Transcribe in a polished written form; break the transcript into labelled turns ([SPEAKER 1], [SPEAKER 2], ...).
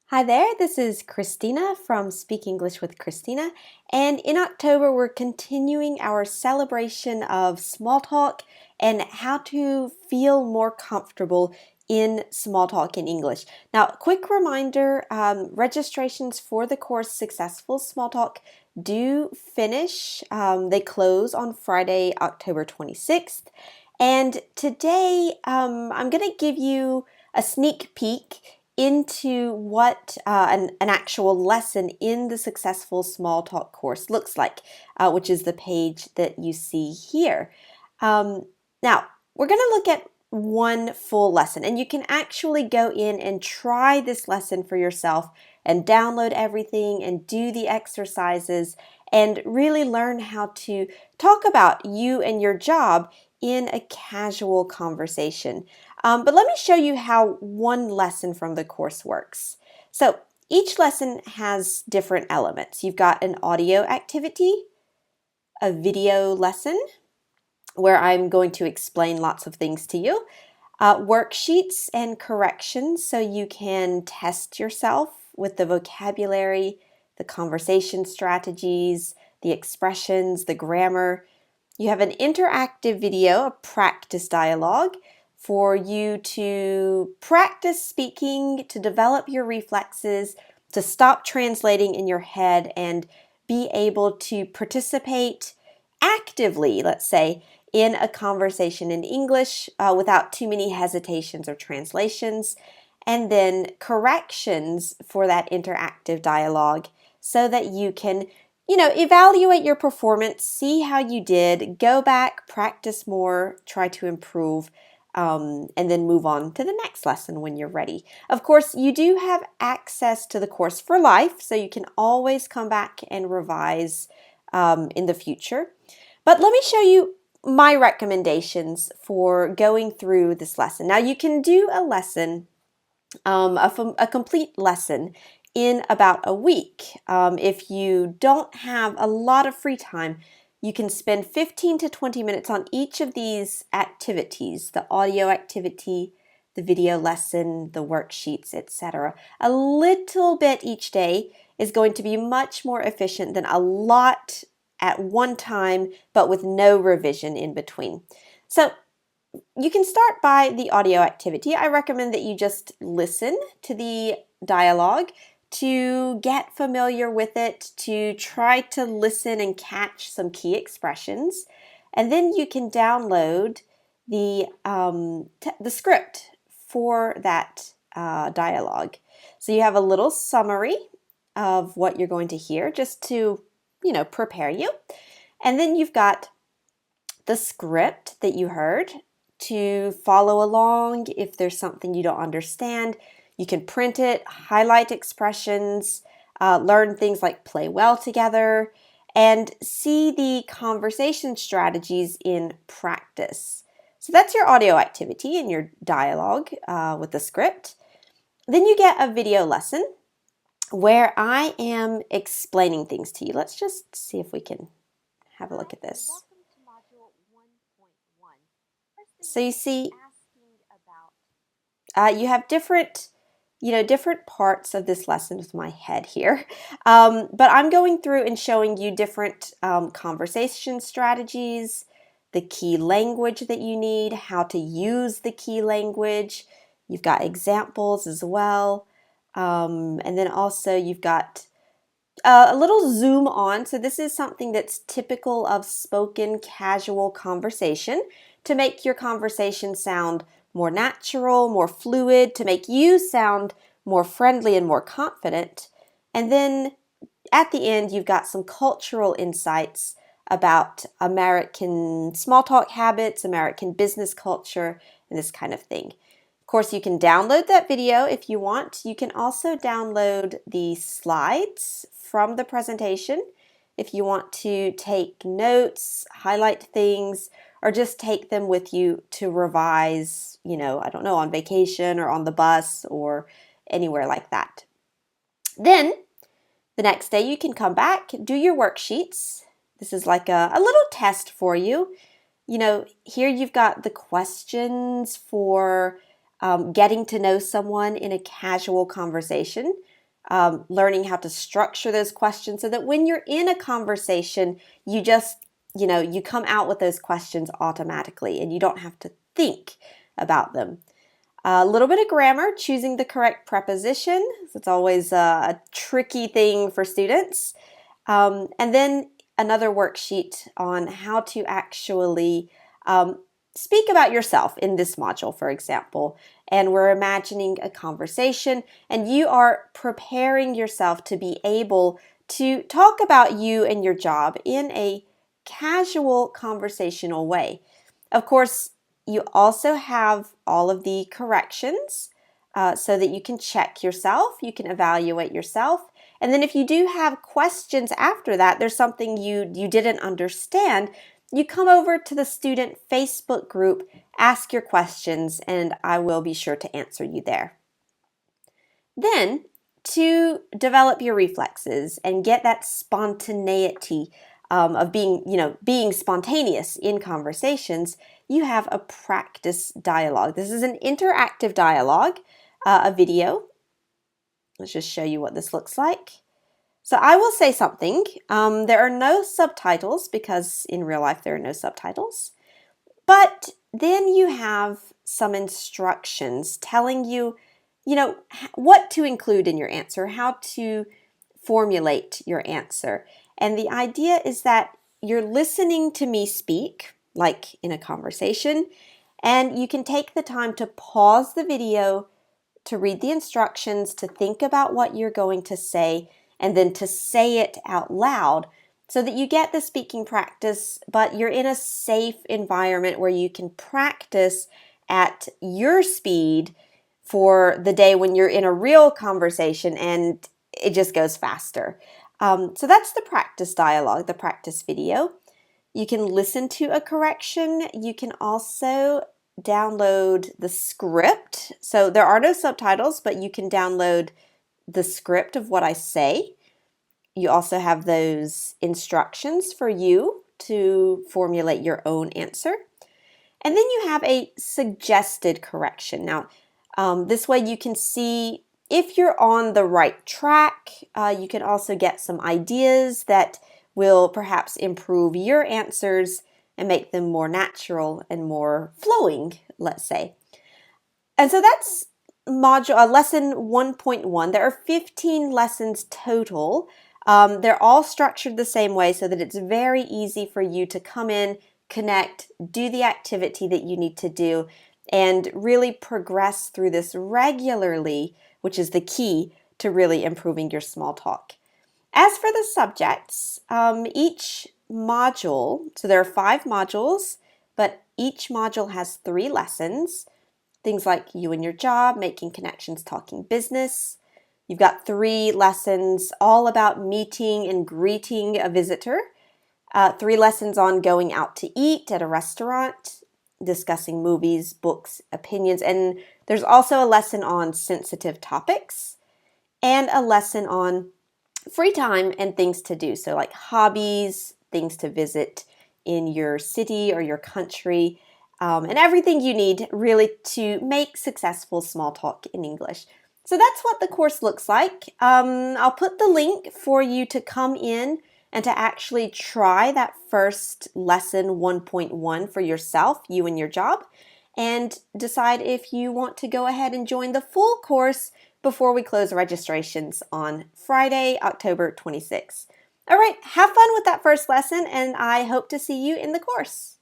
[SPEAKER 1] Hi there, this is Christina from Speak English with Christina, and in October we're continuing our celebration of small talk and how to feel more comfortable in small talk in English. Now, quick reminder, registrations for the course Successful Small Talk do finish. They close on Friday, October 26th, and today I'm going to give you a sneak peek into what an actual lesson in the Successful Small Talk course looks like, which is the page that you see here. Now, we're going to look at one full lesson, and you can actually go in and try this lesson for yourself and download everything and do the exercises and really learn how to talk about you and your job in a casual conversation. But let me show you how one lesson from the course works. So each lesson has different elements. You've got an audio activity, a video lesson, where I'm going to explain lots of things to you, worksheets and corrections so you can test yourself with the vocabulary, the conversation strategies, the expressions, the grammar. You have an interactive video, a practice dialogue, for you to practice speaking, to develop your reflexes, to stop translating in your head and be able to participate actively, let's say, in a conversation in English without too many hesitations or translations, and then corrections for that interactive dialogue so that you can evaluate your performance, see how you did, go back, practice more, try to improve, and then move on to the next lesson when you're ready. Of course, you do have access to the course for life, so you can always come back and revise in the future. But let me show you my recommendations for going through this lesson. Now, you can do a lesson, a complete lesson in about a week. If you don't have a lot of free time, you can spend 15 to 20 minutes on each of these activities, the audio activity, the video lesson, the worksheets, etc. A little bit each day is going to be much more efficient than a lot at one time, but with no revision in between. So you can start by the audio activity. I recommend that you just listen to the dialogue to get familiar with it, to try to listen and catch some key expressions. And then you can download the script for that dialogue. So you have a little summary of what you're going to hear just to, prepare you. And then you've got the script that you heard to follow along. If there's something you don't understand, you can print it, highlight expressions, learn things like play well together, and see the conversation strategies in practice. So that's your audio activity and your dialogue with the script. Then you get a video lesson where I am explaining things to you. Let's just see if we can have a look at this. So you see, you have different parts of this lesson with my head here. But I'm going through and showing you different conversation strategies, the key language that you need, how to use the key language. You've got examples as well. And then also you've got a little zoom on. So this is something that's typical of spoken casual conversation to make your conversation sound more natural, more fluid, to make you sound more friendly and more confident. And then at the end, you've got some cultural insights about American small talk habits, American business culture, and this kind of thing. Of course, you can download that video if you want. You can also download the slides from the presentation if you want to take notes, highlight things, or just take them with you to revise, I don't know, on vacation or on the bus or anywhere like that. Then the next day you can come back, do your worksheets. This is like a little test for you. Here you've got the questions for getting to know someone in a casual conversation, learning how to structure those questions so that when you're in a conversation, you just, you come out with those questions automatically and you don't have to think about them. A little bit of grammar, choosing the correct preposition. It's always a tricky thing for students. And then another worksheet on how to actually speak about yourself in this module, for example. And we're imagining a conversation, and you are preparing yourself to be able to talk about you and your job in a casual, conversational way. Of course, you also have all of the corrections so that you can check yourself, you can evaluate yourself. And then if you do have questions after that, there's something you didn't understand, you come over to the student Facebook group, ask your questions, and I will be sure to answer you there. Then, to develop your reflexes and get that spontaneity of being spontaneous in conversations, you have a practice dialogue. This is an interactive dialogue, a video. Let's just show you what this looks like. So I will say something. There are no subtitles because in real life there are no subtitles. But then you have some instructions telling you, what to include in your answer, how to formulate your answer. And the idea is that you're listening to me speak, like in a conversation, and you can take the time to pause the video, to read the instructions, to think about what you're going to say, and then to say it out loud so that you get the speaking practice, but you're in a safe environment where you can practice at your speed for the day when you're in a real conversation and it just goes faster. So that's the practice dialogue, the practice video. You can listen to a correction. You can also download the script. So there are no subtitles, but you can download the script of what I say. You also have those instructions for you to formulate your own answer. And then you have a suggested correction. Now, this way you can see if you're on the right track. You can also get some ideas that will perhaps improve your answers and make them more natural and more flowing, let's say. And so that's lesson 1.1. There are 15 lessons total. They're all structured the same way so that it's very easy for you to come in, connect, do the activity that you need to do, and really progress through this regularly, which is the key to really improving your small talk. As for the subjects, each module, so there are 5 modules, but each module has 3 lessons. Things like you and your job, making connections, talking business. You've got 3 lessons all about meeting and greeting a visitor. 3 lessons on going out to eat at a restaurant, discussing movies, books, opinions, and there's also a lesson on sensitive topics and a lesson on free time and things to do. So like hobbies, things to visit in your city or your country, and everything you need really to make successful small talk in English. So that's what the course looks like. I'll put the link for you to come in and to actually try that first lesson 1.1 for yourself, you and your job, and decide if you want to go ahead and join the full course before we close registrations on Friday, October 26th. All right, have fun with that first lesson, and I hope to see you in the course.